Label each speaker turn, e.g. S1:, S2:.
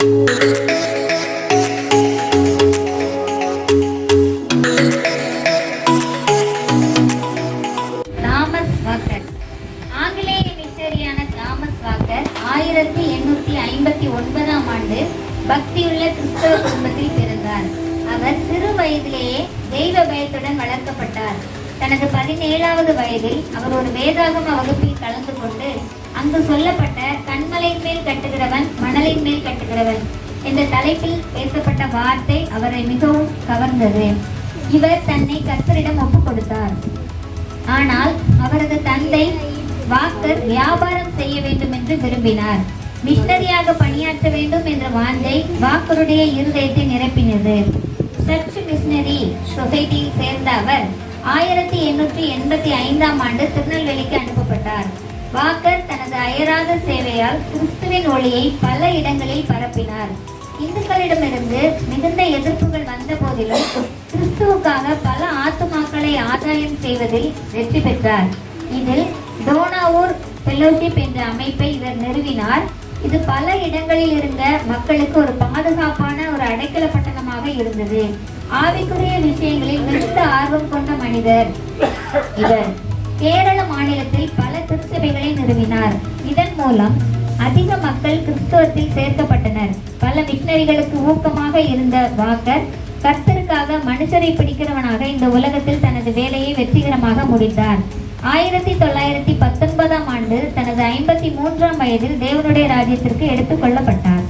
S1: Thomas Walker. ஆங்கிலேய மிஷனரியான Thomas Walker 1859ஆம் ஆண்டு பக்தியுள்ள கிறிஸ்தவ குடும்பத்தில் பிறந்தார். அவர் சிறு வயதிலேயே தெய்வ பயத்துடன் வளர்க்கப்பட்டார். தனது 17வது வயதில் அவர் ஒரு வேதாகம வகுப்பில் கலந்து கொண்டு அங்கு சொல்லப்பட்ட கண்மலையின் மேல் கட்டுகிறவன் மணலின் மேல் கட்டுகிறவன் என்ற தலைப்பில் பேசப்பட்ட வார்த்தை அவரை மிகவும் கவர்ந்தது. இவர் தன்னை கர்த்தரிடம் ஒப்புக் கொடுத்தார். ஆனால் அவரது தந்தை வாக்கர் வியாபாரம் செய்ய வேண்டும் என்று விரும்பினார். மிஷனரியாக பணியாற்ற வேண்டும் என்ற வாஞ்சை வாக்கருடைய இருதயத்தை நிரப்பினது. சர்ச் மிஷனரி சொசைட்டியில் சேர்ந்த அவர் 1885ஆம் ஆண்டு திருநெல்வேலிக்கு அனுப்பப்பட்டார். வாக்கர் தனது அயராத சேவையால் கிறிஸ்துவின் ஒளியை பல இடங்களில் பரப்பினார். இந்துக்களிடமிருந்து மிகுந்த எதிர்ப்புகள் வந்த போதிலும் கிறிஸ்துவுக்காக பல ஆத்துமாக்களை ஆதாயம் செய்வதில் வெற்றி பெற்றார். இதில் டோனாவூர் ஃபெல்லோஷிப் என்ற அமைப்பை இவர் நிறுவினார். இது பல இடங்களில் இருந்த மக்களுக்கு ஒரு பாதுகாப்பான ஒரு அடைக்கல பட்டணமாக இருந்தது. ஆவிக்குரிய விஷயங்களில் மிகுந்த ஆர்வம் கொண்ட மனிதர் இவர். கேரள மாநிலத்தில் பல திருச்சபைகளை நிறுவினார். இதன் மூலம் அதிக மக்கள் கிறிஸ்தவத்தில் சேர்க்கப்பட்டனர். பல மிஷனரிகளுக்கு ஊக்கமாக இருந்த வாக்கர் கர்த்தருக்காக மனுஷரை பிடிக்கிறவனாக இந்த உலகத்தில் தனது வேலையை வெற்றிகரமாக முடித்தார். 1919ஆம் ஆண்டு தனது 53ஆம் வயதில் தேவனுடைய ராஜ்யத்திற்கு எடுத்துக் கொள்ளப்பட்டார்.